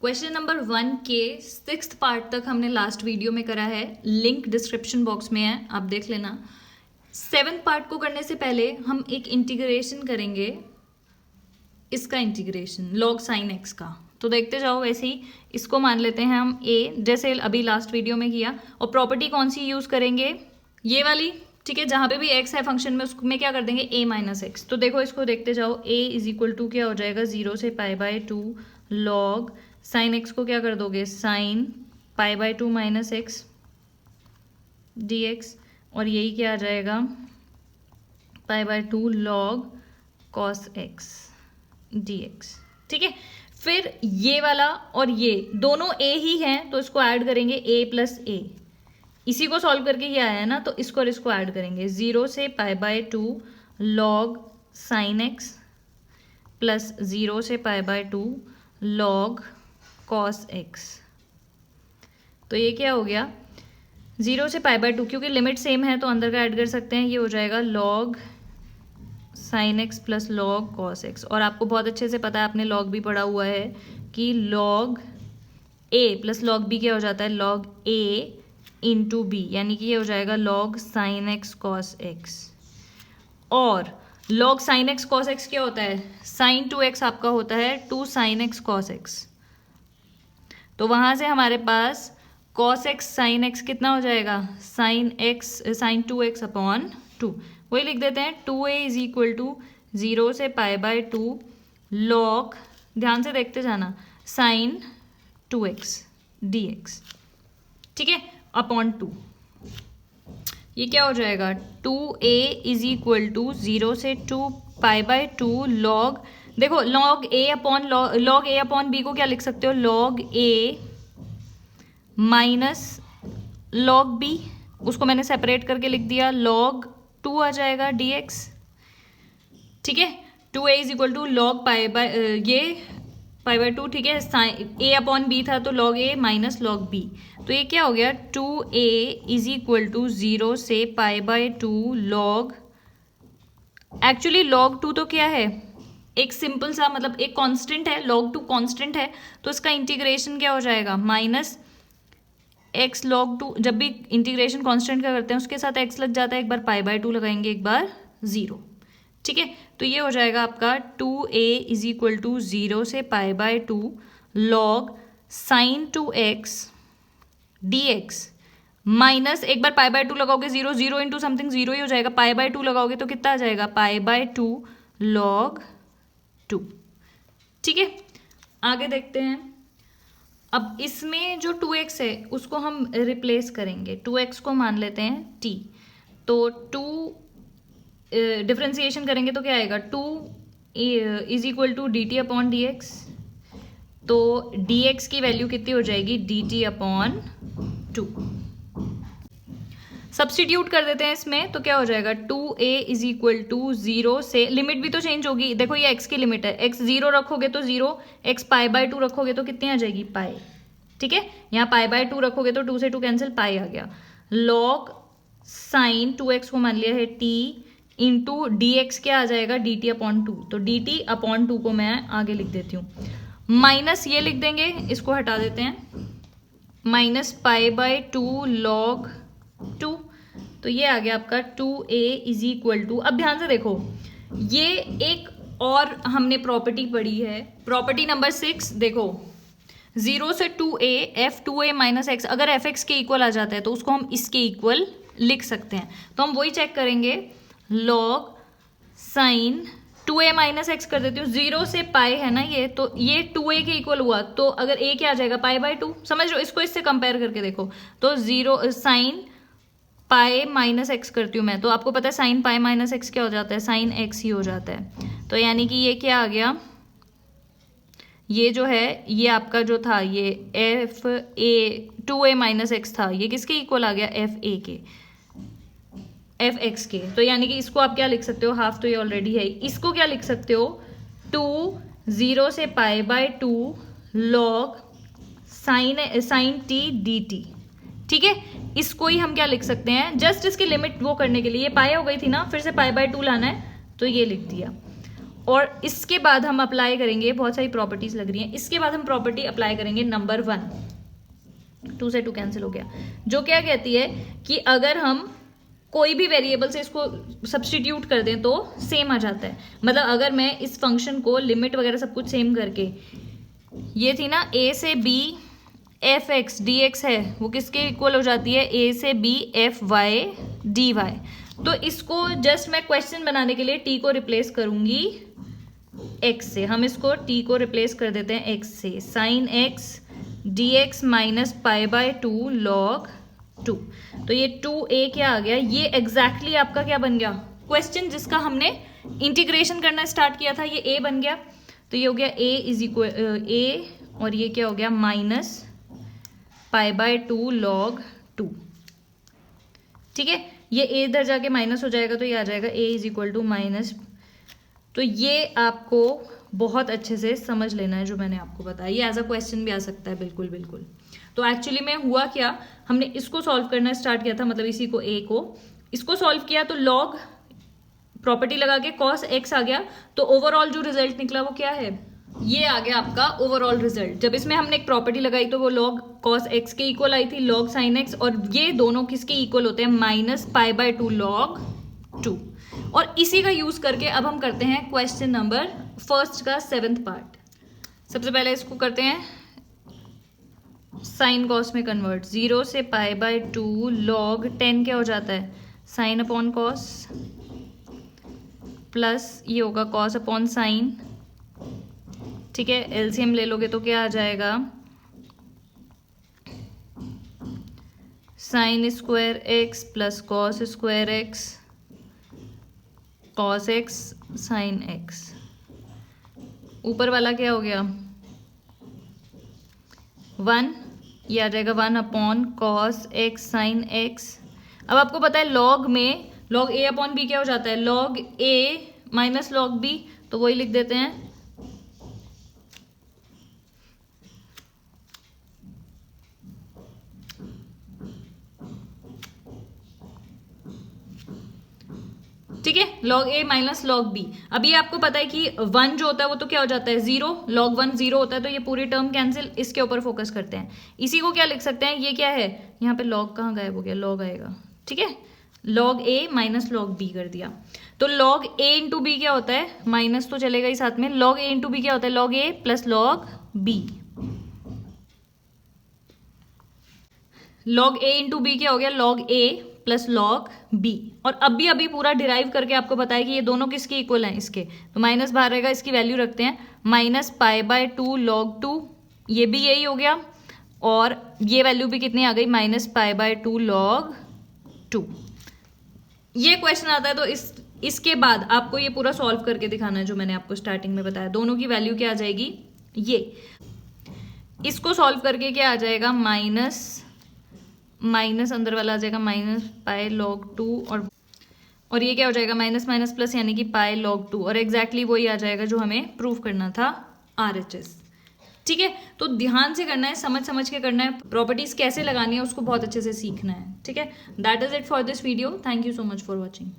Question number 1 के 6th part तक हमने लास्ट वीडियो में करा है, लिंक डिस्क्रिप्शन बॉक्स में है, आप देख लेना। 7th पार्ट को करने से पहले हम एक इंटीग्रेशन करेंगे, इसका इंटीग्रेशन लॉग साइन एक्स का। तो देखते जाओ, वैसे ही इसको मान लेते हैं हम ए, जैसे अभी लास्ट वीडियो में किया। और प्रॉपर्टी कौन सी यूज करेंगे, ये वाली, ठीक है। जहां पे भी एक्स है फंक्शन में, उसमें क्या कर देंगे, ए माइनस एक्स। तो देखो इसको देखते जाओ, ए इज इक्वल टू क्या हो जाएगा, 0 से पाई बाय 2 लॉग साइन एक्स को क्या कर दोगे, sine pi by 2 minus x D x. और यही क्या आ जाएगा, पाई by 2 log cos x D x, ठीक है। फिर ये वाला और ये दोनों ए ही हैं, तो इसको ऐड करेंगे ए प्लस ए। इसी को सॉल्व करके ये आया है ना, तो इसको और इसको ऐड करेंगे, 0 से पाई by 2 log sine x plus 0 से पाई बाय 2 लॉग कॉस एक्स। तो ये क्या हो गया, 0 से पाई बाय 2, क्योंकि लिमिट सेम है तो अंदर का ऐड कर सकते हैं। ये हो जाएगा log sine x plus log cos x. और आपको बहुत अच्छे से पता है, आपने लॉग भी पढ़ा हुआ है कि लॉग ए प्लस लॉग बी क्या हो जाता है, लॉग ए इंटू बी, यानी कि ये हो जाएगा log sine x cos x. और log sine x cos x क्या होता है, साइन 2x आपका होता है 2 साइन एक्स कॉस एक्स। तो वहां से हमारे पास कॉस एक्स साइन एक्स कितना हो जाएगा, साइन 2x अपॉन 2। वही लिख देते हैं, 2a इज इक्वल टू 0 से पाई बाय 2 लॉग, ध्यान से देखते जाना, साइन 2x dx, ठीक है, अपॉन 2। ये क्या हो जाएगा, 2a इज इक्वल टू 0 से 2 पाई बाय 2 लॉग, देखो लॉग ए अपॉन बी को क्या लिख सकते हो, log a minus log B. उसको मैंने सेपरेट करके लिख दिया, लॉग 2 आ जाएगा dx, ठीक है। 2a is equal to log pi by 2, ठीक है। ए अपॉन बी था तो log a minus log b. तो ये क्या हो गया, 2a इज इक्वल टू 0 से पाई बाय 2 लॉग, एक्चुअली लॉग 2 तो क्या है, एक सिंपल सा, मतलब एक कांस्टेंट है, log 2 कांस्टेंट है, तो इसका इंटीग्रेशन क्या हो जाएगा, माइनस एक्स log 2। जब भी इंटीग्रेशन कांस्टेंट का करते हैं उसके साथ x लग जाता है, एक बार पाई बाय 2 लगाएंगे, एक बार 0, ठीक है। तो ये हो जाएगा आपका 2a इज इक्वल टू 0 से पाई by 2 log sign 2x dx minus, एक बार पाई बाय 2 लगाओगे 0, 0 इंटू समथिंग 0 ही हो जाएगा, पाई बाय 2 लगाओगे तो कितना आ जाएगा, पाई बाय 2 लॉग 2, ठीक है। आगे देखते हैं, अब इसमें जो 2x है उसको हम रिप्लेस करेंगे, 2x को मान लेते हैं t। तो 2 डिफ्रेंसिएशन करेंगे तो क्या आएगा, 2 is equal to d t upon d x. तो dx की वैल्यू कितनी हो जाएगी, dt अपॉन 2। सब्सटीट्यूट कर देते हैं इसमें, तो क्या हो जाएगा, 2a इज इक्वल टू 0 से, लिमिट भी तो चेंज होगी, देखो ये x की लिमिट है, x 0 रखोगे तो 0, x पाई बाय 2 रखोगे तो कितनी आ जाएगी, पाई, ठीक है। यहाँ पाई बाय 2 रखोगे तो 2 से 2 कैंसिल, पाई आ गया। लॉग साइन 2x को मान लिया है t इंटू डी एक्स क्या आ जाएगा, डी टी अपॉन 2। तो डी टी अपॉन 2 को मैं आगे लिख देती हूँ, माइनस ये लिख देंगे, इसको हटा देते हैं, माइनस पाई बाय 2 लॉग 2। तो ये आ गया आपका 2a इज इक्वल टू, अब ध्यान से देखो, ये एक और हमने प्रॉपर्टी पढ़ी है, प्रॉपर्टी नंबर 6, देखो 0 से 2a f 2a minus x, अगर एफ एक्स के इक्वल आ जाता है तो उसको हम इसके इक्वल लिख सकते हैं। तो हम वही चेक करेंगे, log sign 2a minus x कर देती हूँ, 0 से पाई है ना ये, तो ये 2a के इक्वल हुआ, तो अगर a क्या आ जाएगा, पाई बाय 2, समझ लो, इसको इससे कंपेयर करके देखो। तो 0 साइन पाई माइनस एक्स करती हूँ मैं, तो आपको पता है साइन पाई माइनस एक्स क्या हो जाता है, साइन एक्स ही हो जाता है। तो यानी कि ये क्या आ गया, ये जो है ये आपका जो था, ये F A 2a minus x था, ये किसके इक्वल आ गया, एफ ए के, एफ एक्स के। तो यानी कि इसको आप क्या लिख सकते हो, हाफ तो ये ऑलरेडी है, इसको क्या लिख सकते हो, 2 0 से पाई by 2 log sign T D T, ठीक है। इसको ही हम क्या लिख सकते हैं, जस्ट इसकी लिमिट वो करने के लिए, ये पाई हो गई थी ना, फिर से पाई बाय 2 लाना है, तो ये लिख दिया। और इसके बाद हम अप्लाई करेंगे, बहुत सारी प्रॉपर्टीज लग रही हैं, इसके बाद हम प्रॉपर्टी अप्लाई करेंगे नंबर 1, 2 से 2 कैंसिल हो गया, जो क्या कहती है कि अगर हम कोई भी वेरिएबल से इसको सब्स्टिट्यूट कर दें तो सेम आ जाता है। मतलब अगर मैं इस फंक्शन को लिमिट वगैरह सब कुछ सेम करके, ये थी ना a से b F x D x है, वो किसके इक्वल हो जाती है, a से b f y d y. तो इसको जस्ट मैं क्वेश्चन बनाने के लिए t को रिप्लेस करूंगी x से। हम इसको t को रिप्लेस कर देते हैं x से, sine x d x minus pi by 2 log 2। तो ये 2a क्या आ गया, ये एग्जैक्टली आपका क्या बन गया, क्वेश्चन जिसका हमने इंटीग्रेशन करना स्टार्ट किया था, ये a बन गया। तो ये हो गया a इज इक्वल a, और ये क्या हो गया माइनस पाई बाय 2 लॉग 2। ठीक है, ये a इधर जाके माइनस हो जाएगा तो ये आ जाएगा a is equal to minus. तो ये आपको बहुत अच्छे से समझ लेना है जो मैंने आपको बताया, ये एज अ क्वेश्चन भी आ सकता है, बिल्कुल बिल्कुल। तो एक्चुअली में हुआ क्या, हमने इसको सॉल्व करना स्टार्ट किया था, मतलब इसी को a को, इसको सॉल्व किया तो log प्रॉपर्टी लगा के cos x आ गया, तो ओवरऑल जो रिजल्ट निकला वो क्या है, ये आ गया आपका ओवरऑल रिजल्ट। जब इसमें हमने एक प्रॉपर्टी लगाई तो वो log cos x के इक्वल आई थी log sin x, और ये दोनों किसके इक्वल होते हैं, माइनस पाई बाय 2 log 2। और इसी का यूज करके अब हम करते हैं क्वेश्चन नंबर फर्स्ट का 7th पार्ट। सबसे पहले इसको करते हैं साइन कॉस में कन्वर्ट, 0 से पाई बाय 2 लॉग 10 क्या हो जाता है, साइन अपॉन कॉस, प्लस ये होगा कॉस अपॉन साइन। ठीक है, एलसीएम ले लोगे तो क्या आ जाएगा, sine square x plus cos square x, cos x sine x. ऊपर वाला क्या हो गया 1, ये आ जाएगा 1 upon cos x sine x. अब आपको पता है लॉग में लॉग ए अपॉन बी क्या हो जाता है, log a minus log b, तो वही लिख देते हैं। ठीक है, log a minus log b। अब ये आपको पता है कि 1 जो होता है वो तो क्या हो जाता है 0, log 1 0 होता है, तो ये पूरी टर्म कैंसिल, इसके ऊपर फोकस करते हैं। इसी को क्या लिख सकते हैं, ये क्या है, यहाँ पे log कहाँ गायब हो गया, log आएगा। ठीक है, log a minus log b कर दिया। तो log a इंटू बी क्या होता है, माइनस तो चलेगा ही साथ में, log a इंटू बी क्या होता है, log a plus log b। log a into b क्या हो गया, log a plus log b। और अभी अभी पूरा डिराइव करके आपको बताया कि ये दोनों किसके इक्वल हैं, इसके, तो माइनस बाहर रहेगा, इसकी वैल्यू रखते हैं, माइनस पाई बाय 2 log 2, ये भी यही हो गया, और ये वैल्यू भी कितनी आ गई, माइनस पाई बाय 2 log 2। ये क्वेश्चन आता है तो इसके बाद आपको ये पूरा सॉल्व करके दिखाना है जो मैंने आपको स्टार्टिंग में बताया। दोनों की वैल्यू क्या आ जाएगी, ये इसको सॉल्व करके क्या आ जाएगा, माइनस अंदर वाला आ जाएगा माइनस पाई log 2, और ये क्या हो जाएगा माइनस माइनस प्लस, यानी कि पाई log 2, और एग्जैक्टली वही आ जाएगा जो हमें प्रूफ करना था RHS। ठीक है, तो ध्यान से करना है, समझ समझ के करना है, प्रॉपर्टीज कैसे लगानी है उसको बहुत अच्छे से सीखना है। ठीक है, that is it for this video, thank you so much for watching.